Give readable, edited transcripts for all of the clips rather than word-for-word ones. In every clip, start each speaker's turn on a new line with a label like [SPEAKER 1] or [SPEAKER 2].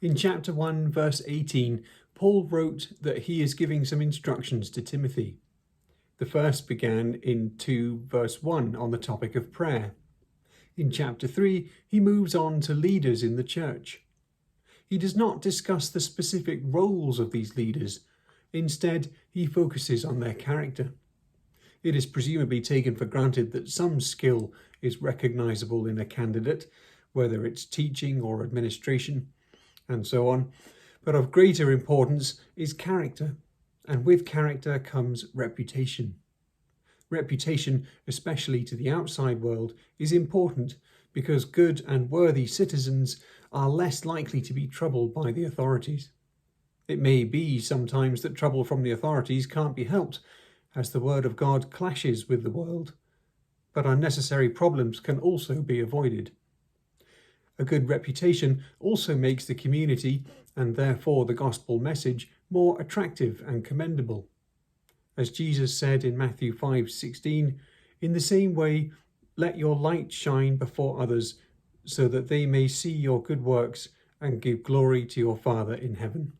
[SPEAKER 1] In chapter 1, verse 18, Paul wrote that he is giving some instructions to Timothy. The first began in 2 verse 1 on the topic of prayer. In chapter 3, he moves on to leaders in the church. He does not discuss the specific roles of these leaders. Instead, he focuses on their character. It is presumably taken for granted that some skill is recognizable in a candidate, whether it's teaching or administration, and so on. But of greater importance is character, and with character comes reputation. Reputation, especially to the outside world, is important because good and worthy citizens are less likely to be troubled by the authorities. It may be sometimes that trouble from the authorities can't be helped, as the word of God clashes with the world, but unnecessary problems can also be avoided. A good reputation also makes the community, and therefore the gospel message, more attractive and commendable. As Jesus said in Matthew 5:16, in the same way, let your light shine before others, so that they may see your good works and give glory to your Father in heaven.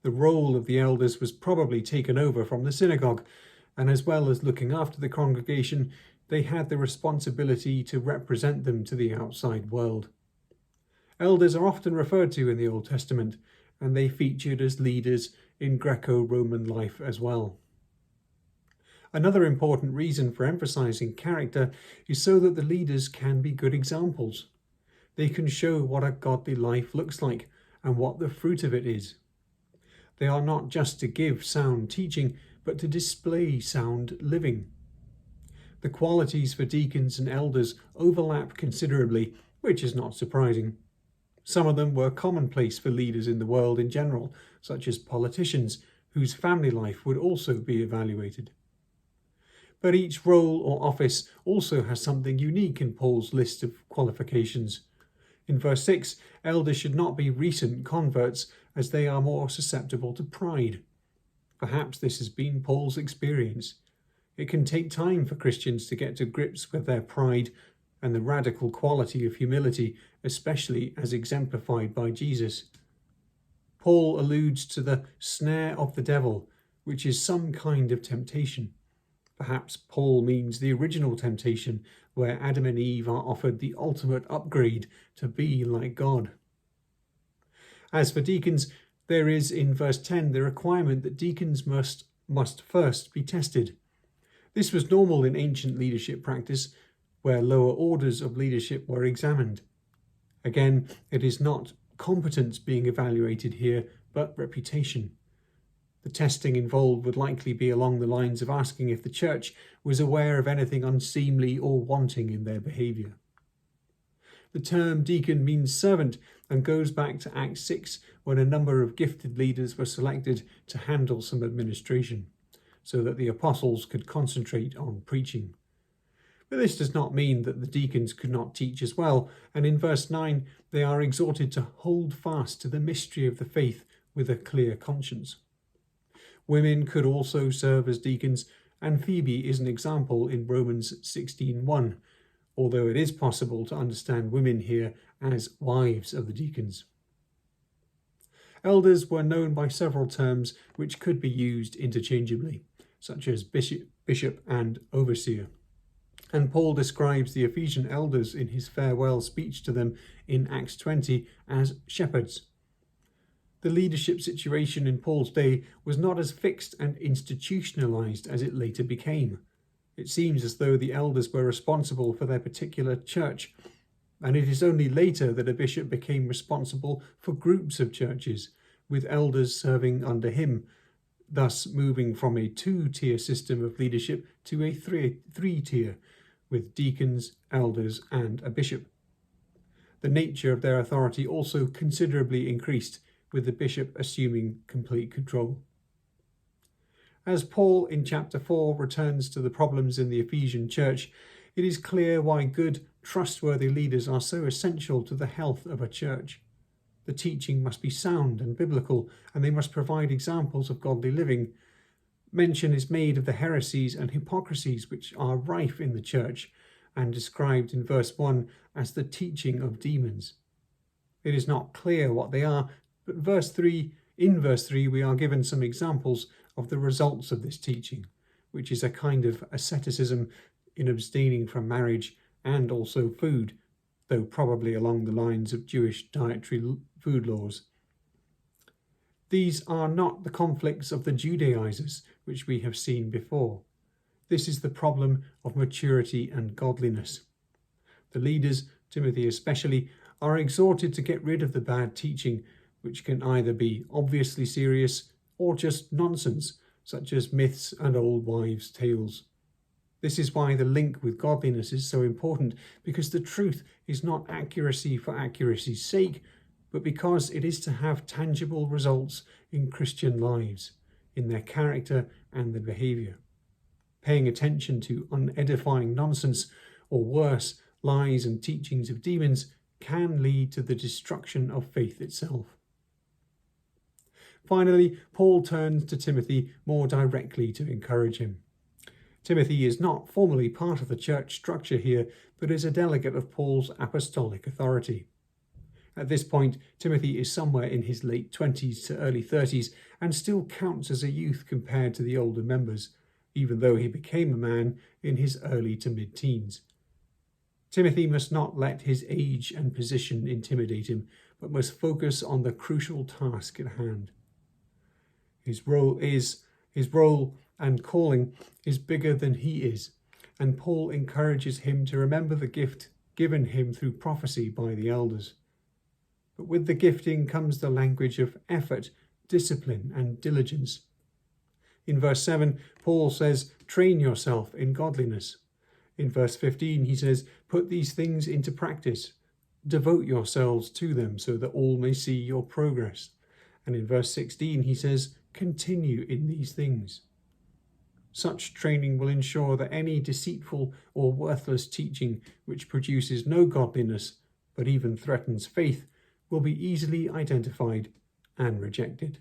[SPEAKER 1] The role of the elders was probably taken over from the synagogue, and as well as looking after the congregation, they had the responsibility to represent them to the outside world. Elders are often referred to in the Old Testament, and they featured as leaders in Greco-Roman life as well. Another important reason for emphasizing character is so that the leaders can be good examples. They can show what a godly life looks like and what the fruit of it is. They are not just to give sound teaching, but to display sound living. The qualities for deacons and elders overlap considerably, which is not surprising. Some of them were commonplace for leaders in the world in general, such as politicians, whose family life would also be evaluated. But each role or office also has something unique in Paul's list of qualifications. In verse 6, elders should not be recent converts, as they are more susceptible to pride. Perhaps this has been Paul's experience. It can take time for Christians to get to grips with their pride and the radical quality of humility, especially as exemplified by Jesus. Paul alludes to the snare of the devil, which is some kind of temptation. Perhaps Paul means the original temptation, where Adam and Eve are offered the ultimate upgrade to be like God. As for deacons, there is in verse 10 the requirement that deacons must first be tested. This was normal in ancient leadership practice, where lower orders of leadership were examined. Again, it is not competence being evaluated here, but reputation. The testing involved would likely be along the lines of asking if the church was aware of anything unseemly or wanting in their behaviour. The term deacon means servant and goes back to Acts 6, when a number of gifted leaders were selected to handle some administration, so that the apostles could concentrate on preaching. But this does not mean that the deacons could not teach as well, and in verse 9 they are exhorted to hold fast to the mystery of the faith with a clear conscience. Women could also serve as deacons, and Phoebe is an example in Romans 16:1, although it is possible to understand women here as wives of the deacons. Elders were known by several terms which could be used interchangeably, such as bishop and overseer. And Paul describes the Ephesian elders in his farewell speech to them in Acts 20 as shepherds. The leadership situation in Paul's day was not as fixed and institutionalized as it later became. It seems as though the elders were responsible for their particular church, and it is only later that a bishop became responsible for groups of churches, with elders serving under him, thus moving from a two-tier system of leadership to a three-tier, with deacons, elders, and a bishop. The nature of their authority also considerably increased, with the bishop assuming complete control. As Paul in chapter 4 returns to the problems in the Ephesian church, it is clear why good, trustworthy leaders are so essential to the health of a church. The teaching must be sound and biblical, and they must provide examples of godly living. Mention is made of the heresies and hypocrisies which are rife in the church, and described in verse 1 as the teaching of demons. It is not clear what they are, but in verse 3 we are given some examples of the results of this teaching, which is a kind of asceticism in abstaining from marriage and also food, though probably along the lines of Jewish dietary food laws. These are not the conflicts of the Judaizers, which we have seen before. This is the problem of maturity and godliness. The leaders, Timothy especially, are exhorted to get rid of the bad teaching, which can either be obviously serious or just nonsense, such as myths and old wives' tales. This is why the link with godliness is so important, because the truth is not accuracy for accuracy's sake, but because it is to have tangible results in Christian lives, in their character and their behaviour. Paying attention to unedifying nonsense, or worse, lies and teachings of demons, can lead to the destruction of faith itself. Finally, Paul turns to Timothy more directly to encourage him. Timothy is not formally part of the church structure here, but is a delegate of Paul's apostolic authority. At this point, Timothy is somewhere in his late 20s to early 30s and still counts as a youth compared to the older members, even though he became a man in his early to mid-teens. Timothy must not let his age and position intimidate him, but must focus on the crucial task at hand. His role and calling is bigger than he is, and Paul encourages him to remember the gift given him through prophecy by the elders. But with the gifting comes the language of effort, discipline, and diligence. In verse 7, Paul says, "Train yourself in godliness." In verse 15, he says, "Put these things into practice. Devote yourselves to them so that all may see your progress." And in verse 16, he says, "Continue in these things." Such training will ensure that any deceitful or worthless teaching which produces no godliness, but even threatens faith, will be easily identified and rejected.